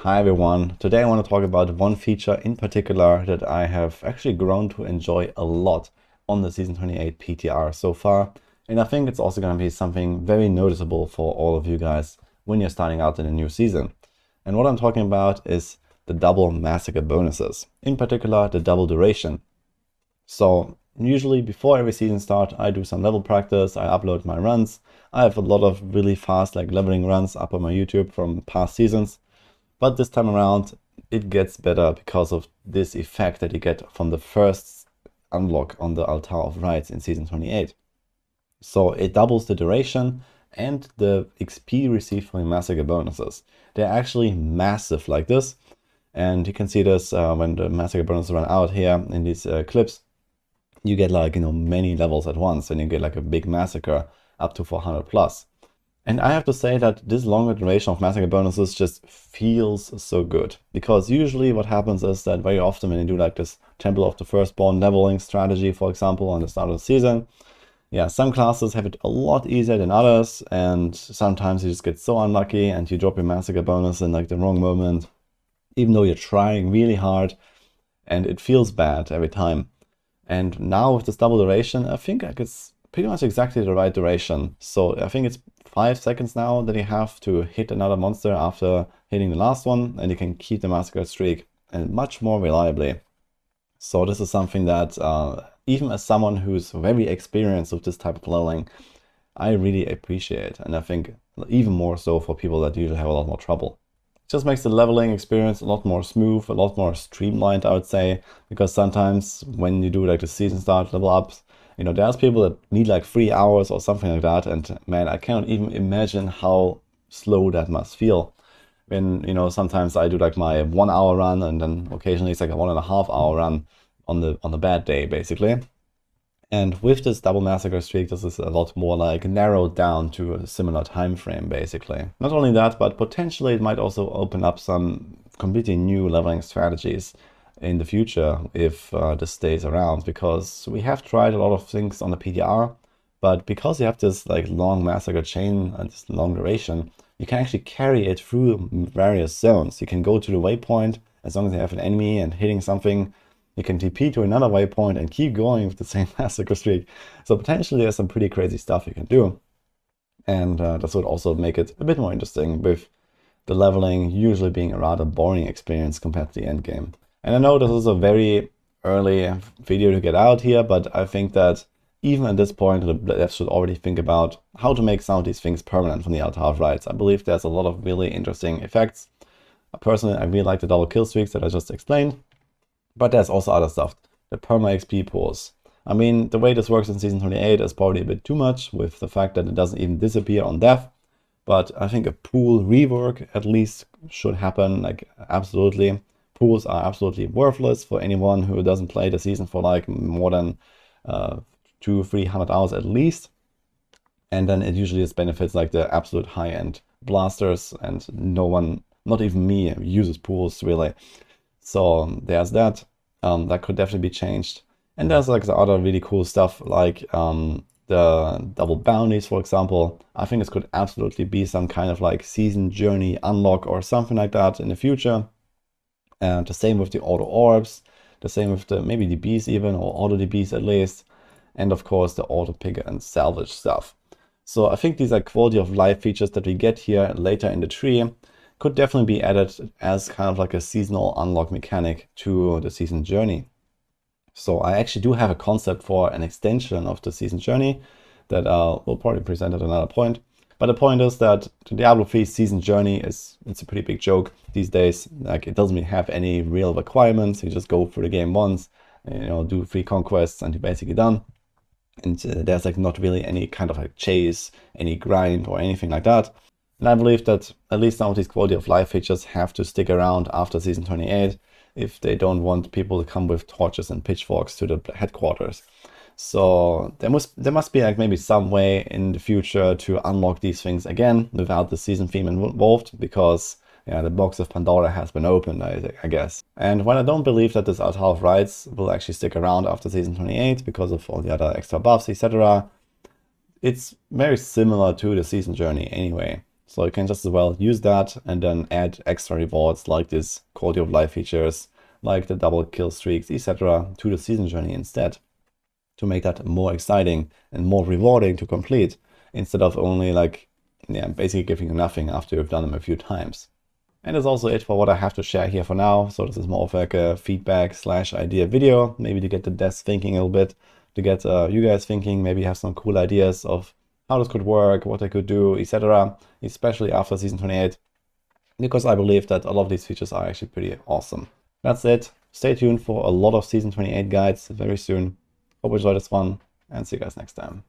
Hi everyone, today I want to talk about one feature in particular that I have actually grown to enjoy a lot on the Season 28 PTR so far, and I think it's also going to be something very noticeable for all of you guys when you're starting out in a new season. And what I'm talking about is the double Massacre bonuses, in particular the double duration. So usually before every season start, I do some level practice, I upload my runs. I have a lot of really fast leveling runs up on my YouTube from past seasons. But this time around, it gets better because of this effect that you get from the first unlock on the Altar of Rites in Season 28. So it doubles the duration and the XP received from the Massacre bonuses. They're actually massive like this. And you can see this when the Massacre bonuses run out here in these clips. You get many levels at once, and you get a big Massacre up to 400 plus. And I have to say that this longer duration of Massacre bonuses just feels so good. Because usually what happens is that very often when you do this Temple of the Firstborn leveling strategy, for example, on the start of the season, yeah, some classes have it a lot easier than others, and sometimes you just get so unlucky and you drop your Massacre bonus in the wrong moment, even though you're trying really hard, and it feels bad every time. And now with this double duration, I think it's pretty much exactly the right duration. So I think it's 5 seconds now that you have to hit another monster after hitting the last one, and you can keep the Massacre streak and much more reliably. So this is something that even as someone who's very experienced with this type of leveling, I really appreciate, and I think even more so for people that usually have a lot more trouble. It just makes the leveling experience a lot more smooth, a lot more streamlined, I would say, because sometimes when you do the season start level ups, there's people that need 3 hours or something like that, and man, I cannot even imagine how slow that must feel. When, sometimes I do my 1 hour run, and then occasionally it's a 1.5 hour run on the bad day, basically. And with this double Massacre streak, this is a lot more narrowed down to a similar time frame, basically. Not only that, but potentially it might also open up some completely new leveling strategies in the future if this stays around, because we have tried a lot of things on the PTR, but because you have this long Massacre chain and this long duration, you can actually carry it through various zones. You can go to the waypoint as long as you have an enemy and hitting something. You can TP to another waypoint and keep going with the same Massacre streak. So potentially there's some pretty crazy stuff you can do. And this would also make it a bit more interesting, with the leveling usually being a rather boring experience compared to the end game. And I know this is a very early video to get out here, but I think that even at this point, the devs should already think about how to make some of these things permanent from the Altar of Rites. I believe there's a lot of really interesting effects. Personally, I really like the double kill streaks that I just explained. But there's also other stuff, the perma XP pools. I mean, the way this works in Season 28 is probably a bit too much, with the fact that it doesn't even disappear on death. But I think a pool rework at least should happen, absolutely. Pools are absolutely worthless for anyone who doesn't play the season for more than 200-300 hours at least. And then it usually just benefits the absolute high-end blasters, and no one, not even me, uses pools really. So there's that. That could definitely be changed. And there's the other really cool stuff, the double bounties, for example. I think this could absolutely be some kind of season journey unlock or something like that in the future. And the same with the auto orbs, the same with the maybe DBs even, or auto DBs at least. And of course the auto picker and salvage stuff. So I think these are quality of life features that we get here later in the tree. Could definitely be added as kind of a seasonal unlock mechanic to the season journey. So I actually do have a concept for an extension of the season journey that we'll probably present at another point. But the point is that the Diablo 3 season journey it's a pretty big joke these days. It doesn't really have any real requirements. You just go through the game once, do 3 conquests, and you're basically done. And there's not really any kind of chase, any grind or anything like that. And I believe that at least some of these quality of life features have to stick around after Season 28 if they don't want people to come with torches and pitchforks to the headquarters. So there must be maybe some way in the future to unlock these things again without the season theme involved, because the box of Pandora has been opened, I guess. And while I don't believe that this Altar of Rites will actually stick around after Season 28 because of all the other extra buffs, etc., it's very similar to the season journey anyway. So you can just as well use that and then add extra rewards like this quality of life features, like the double kill streaks, etc. to the season journey instead, to make that more exciting and more rewarding to complete, instead of only like, yeah, basically giving you nothing after you've done them a few times. And that's also it for what I have to share here for now. So this is more of like a feedback / idea video, maybe to get the devs thinking a little bit, to get you guys thinking, maybe have some cool ideas of how this could work, what I could do, etc. Especially after season 28, because I believe that a lot of these features are actually pretty awesome. That's it. Stay tuned for a lot of season 28 guides very soon. Hope you enjoyed this one, and see you guys next time.